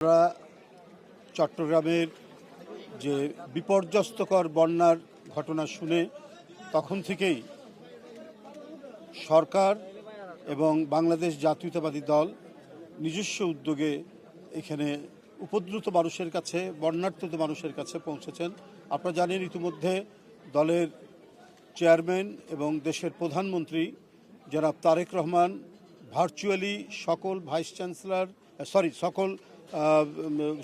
আমরা চট্টগ্রামের যে বিপর্যস্তকর বন্যার ঘটনা শুনে তখন থেকেই সরকার এবং বাংলাদেশ জাতীয়তাবাদী দল নিজস্ব উদ্যোগে এখানে উপদ্রুত মানুষের কাছে, বন্যার্ত মানুষের কাছে পৌঁছেছেন। আপনারা জানেন ইতিমধ্যে দলের চেয়ারম্যান এবং দেশের প্রধানমন্ত্রী জনাব তারেক রহমান ভার্চুয়ালি সকল ভাইস চ্যান্সেলর সকল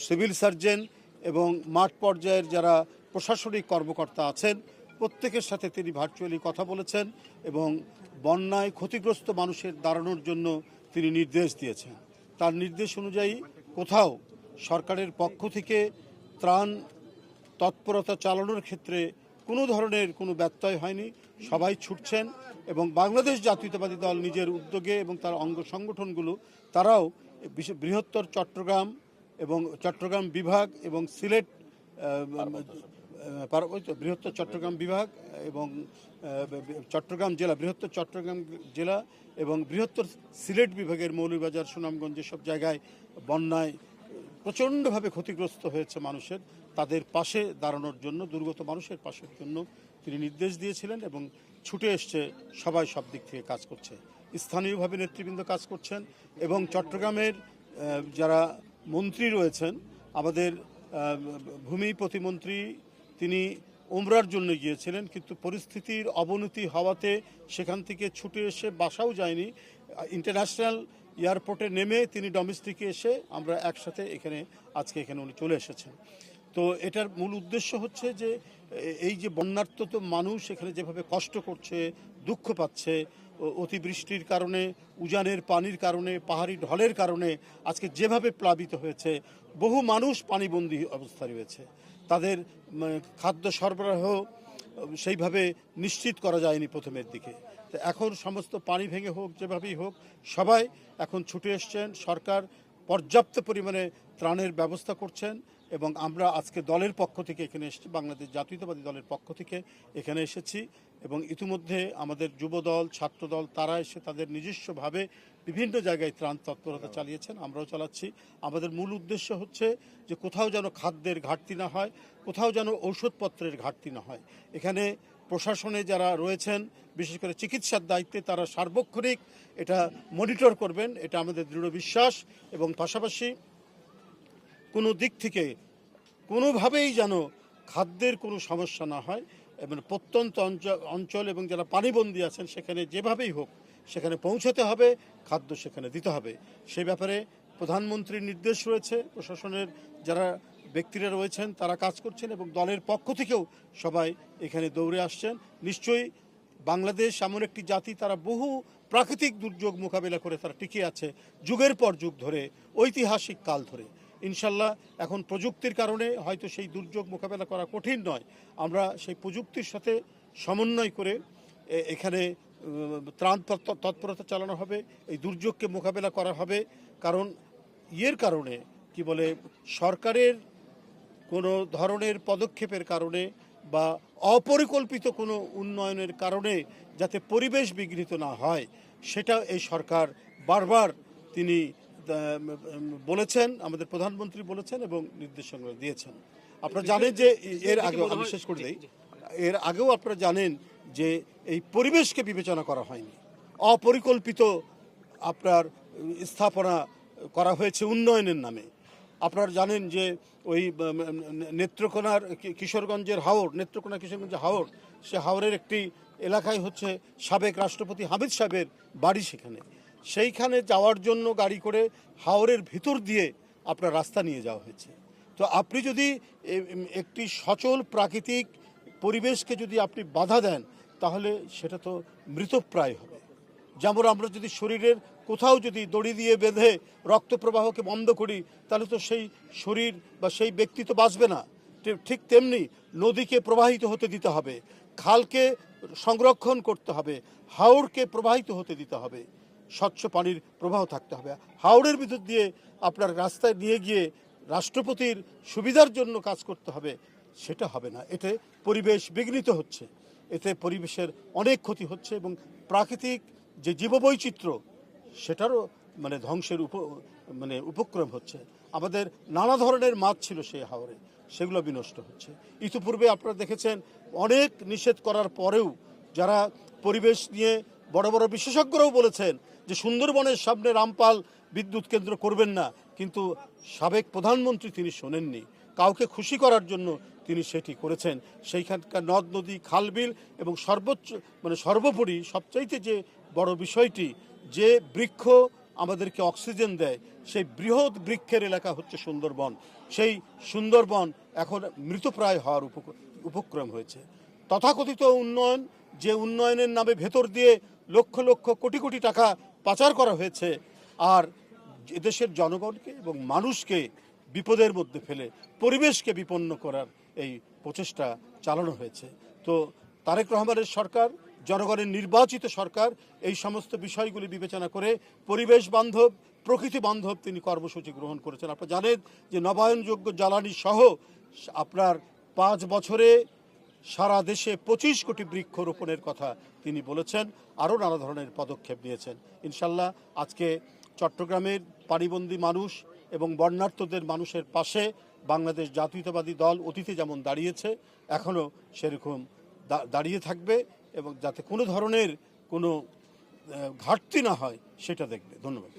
সিভিল সার্জন এবং মাঠ পর্যায়ের যারা প্রশাসনিক কর্মকর্তা আছেন প্রত্যেকের সাথে তিনি ভার্চুয়ালি কথা বলেছেন এবং বন্যায় ক্ষতিগ্রস্ত মানুষের দাঁড়ানোর জন্য তিনি নির্দেশ দিয়েছেন। তার নির্দেশ অনুযায়ী কোথাও সরকারের পক্ষ থেকে ত্রাণ তৎপরতা চালানোর ক্ষেত্রে কোনো ধরনের কোনো ব্যত্যয় হয়নি। সবাই ছুটছেন এবং বাংলাদেশ জাতীয়তাবাদী দল নিজের উদ্যোগে এবং তার অঙ্গ সংগঠনগুলো তারাও বৃহত্তর চট্টগ্রাম এবং চট্টগ্রাম বিভাগ এবং সিলেট বৃহত্তর চট্টগ্রাম বিভাগ এবং চট্টগ্রাম জেলা, বৃহত্তর চট্টগ্রাম জেলা এবং বৃহত্তর সিলেট বিভাগের মৌলভীবাজার, সুনামগঞ্জ যেসব জায়গায় বন্যায় প্রচণ্ডভাবে ক্ষতিগ্রস্ত হয়েছে মানুষের, তাদের পাশে দাঁড়ানোর জন্য, দুর্গত মানুষের পাশের জন্য তিনি নির্দেশ দিয়েছিলেন এবং ছুটে এসছে সবাই সব দিক থেকে কাজ করছে। স্থানীয়ভাবে নেতৃবৃন্দ কাজ করছেন এবং চট্টগ্রামের যারা মন্ত্রী রয়েছেন, আমাদের ভূমি প্রতিমন্ত্রী তিনি উমরার জন্য গিয়েছিলেন, কিন্তু পরিস্থিতির অবনতি হওয়াতে সেখান থেকে ছুটে এসে বাসাও যায়নি, ইন্টারন্যাশনাল এয়ারপোর্টে নেমে তিনি ডোমেস্টিকে এসে আমরা একসাথে আজকে এখানে উনি চলে এসেছেন। তো এটার মূল উদ্দেশ্য হচ্ছে যে এই যে বন্যার্ত মানুষ এখানে যেভাবে কষ্ট করছে, দুঃখ পাচ্ছে, অতিবৃষ্টির কারণে, উজানের পানির কারণে, পাহাড়ি ঢলের কারণে আজকে যেভাবে প্লাবিত হয়েছে, বহু মানুষ পানিবন্দী অবস্থায় রয়েছে, তাদের খাদ্য সরবরাহ সেইভাবে নিশ্চিত করা যায়নি প্রথমের দিকে। তো এখন সমস্ত পানি ভেঙে হোক, যেভাবেই হোক, সবাই এখন ছুটে এসছেন। সরকার পর্যাপ্ত পরিমাণে ত্রাণের ব্যবস্থা করছেন এবং আমরা আজকে দলের পক্ষ থেকে এখানে এসেছি, বাংলাদেশ জাতীয়তাবাদী দলের পক্ষ থেকে এখানে এসেছি এবং ইতিমধ্যে আমাদের যুবদল, ছাত্রদল তারা এসে তাদের নিজস্বভাবে বিভিন্ন জায়গায় ত্রাণ তৎপরতা চালিয়েছেন, আমরাও চালাচ্ছি। আমাদের মূল উদ্দেশ্য হচ্ছে যে কোথাও যেন খাদ্যের ঘাটতি না হয়, কোথাও যেন ঔষধপত্রের ঘাটতি না হয়। এখানে প্রশাসনে যারা রয়েছেন, বিশেষ করে চিকিৎসার দায়িত্বে, তারা সার্বক্ষণিক এটা মনিটর করবেন, এটা আমাদের দৃঢ় বিশ্বাস। এবং পাশাপাশি কোনো দিক থেকে কোনোভাবেই যেন খাদ্যের কোনো সমস্যা না হয় এবং প্রত্যন্ত অঞ্চল এবং যারা পানিবন্দী আছেন সেখানে যেভাবেই হোক সেখানে পৌঁছাতে হবে, খাদ্য সেখানে দিতে হবে। সেই ব্যাপারে প্রধানমন্ত্রীর নির্দেশ রয়েছে, প্রশাসনের যারা ব্যক্তিরা রয়েছেন তারা কাজ করছেন এবং দলের পক্ষ থেকেও সবাই এখানে দৌড়ে আসছেন। নিশ্চয়ই বাংলাদেশ এমন একটি জাতি, তারা বহু প্রাকৃতিক দুর্যোগ মোকাবিলা করে তারা টিকে আছে যুগের পর যুগ ধরে, ঐতিহাসিক কাল ধরে। ইনশাল্লাহ এখন প্রযুক্তির কারণে হয়তো সেই দুর্যোগ মোকাবেলা করা কঠিন নয়, আমরা সেই প্রযুক্তির সাথে সমন্বয় করে এখানে ত্রাণ তৎপরতা চালানো হবে, এই দুর্যোগকে মোকাবেলা করা হবে। কারণ কারণে কি বলে, সরকারের কোনো ধরনের পদক্ষেপের কারণে বা অপরিকল্পিত কোনো উন্নয়নের কারণে যাতে পরিবেশ বিঘ্নিত না হয়, সেটা এই সরকার বারবার তিনি বলেছেন, আমাদের প্রধানমন্ত্রী বলেছেন এবং নির্দেশনা দিয়েছেন। আপনারা জানেন যে এর আগে, আমি শেষ করে দিই, এর আগেও আপনারা জানেন যে এই পরিবেশকে বিবেচনা করা হয়নি, অপরিকল্পিত আপনার স্থাপনা করা হয়েছে উন্নয়নের নামে। আপনারা জানেন যে ওই নেত্রকোনার কিশোরগঞ্জের হাওর, নেত্রকোনা কিশোরগঞ্জের হাওর, সে হাওরের একটি এলাকায় হচ্ছে সাবেক রাষ্ট্রপতি হামিদ সাহেবের বাড়ি, সেইখানে যাওয়ার জন্য গাড়ি করে হাওরের ভিতর দিয়ে আপনার রাস্তা নিয়ে যাওয়া হয়েছে। তো আপনি যদি একটি সচল প্রাকৃতিক পরিবেশকে যদি আপনি বাধা দেন, তাহলে সেটা তো মৃতপ্রায় হবে। যেমন আমরা যদি শরীরের কোথাও যদি দড়ি দিয়ে বেঁধে রক্ত প্রবাহকে বন্ধ করি, তাহলে তো সেই শরীর বা সেই ব্যক্তি তো বাঁচবে না। ঠিক তেমনি নদীকে প্রবাহিত হতে দিতে হবে, খালকে সংরক্ষণ করতে হবে, হাওরকে প্রবাহিত হতে দিতে হবে, স্বচ্ছ পানির প্রবাহ থাকতে হবে। হাওরের ভিতর দিয়ে আপনার রাস্তায় নিয়ে গিয়ে রাষ্ট্রপতির সুবিধার জন্য কাজ করতে হবে, সেটা হবে না। এতে পরিবেশ বিঘ্নিত হচ্ছে, এতে পরিবেশের অনেক ক্ষতি হচ্ছে এবং প্রাকৃতিক যে জীববৈচিত্র্য সেটারও ধ্বংসের উপক্রম হচ্ছে। আমাদের নানা ধরনের মাছ ছিল সেই হাওরে, সেগুলো বিনষ্ট হচ্ছে। ইতিপূর্বে আপনারা দেখেছেন অনেক নিষেধ করার পরেও যারা পরিবেশ নিয়ে বড় বড় বিশেষজ্ঞরাও বলেছেন যে সুন্দরবনের সামনে রামপাল বিদ্যুৎ কেন্দ্র করবেন না, কিন্তু সাবেক প্রধানমন্ত্রী তিনি শোনেননি। কাউকে খুশি করার জন্য তিনি সেটি করেছেন। সেইখানকার নদ নদী খালবিল এবং সর্বোপরি সবচাইতে যে বড় বিষয়টি, যে বৃক্ষ আমাদেরকে অক্সিজেন দেয়, সেই বৃহৎ বৃক্ষের এলাকা হচ্ছে সুন্দরবন। সেই সুন্দরবন এখন মৃতপ্রায় হওয়ার উপক্রম হয়েছে। তথাকথিত উন্নয়ন, যে উন্নয়নের নামে ভেতর দিয়ে লক্ষ লক্ষ কোটি কোটি টাকা পাচার করা হয়েছে, আর এদেশের জনগণকে এবং মানুষকে বিপদের মধ্যে ফেলে পরিবেশকে বিপন্ন করার এই প্রচেষ্টা চালানো হয়েছে। তো তারেক রহমানের সরকার, জনগণের নির্বাচিত সরকার, এই সমস্ত বিষয়গুলি বিবেচনা করে পরিবেশ বান্ধব, প্রকৃতি বান্ধব তিনি কর্মসূচি গ্রহণ করেছেন। আপনারা জানেন যে নবায়নযোগ্য জ্বালানি সহ আপনার 5 বছরে সারা দেশে 25 কোটি বৃক্ষ রোপণের কথা তিনি বলেছেন। আরও নানা ধরনের পদক্ষেপ নিয়েছেন। ইনশাল্লাহ আজকে চট্টগ্রামের পানিবন্দী মানুষ এবং বন্যার্তদের মানুষের পাশে বাংলাদেশ জাতীয়তাবাদী দল অতীতে যেমন দাঁড়িয়েছে, এখনও সেরকম দাঁড়িয়ে থাকবে, এবং যাতে কোনো ধরনের কোনো ঘাটতি না হয় সেটা দেখবে। ধন্যবাদ।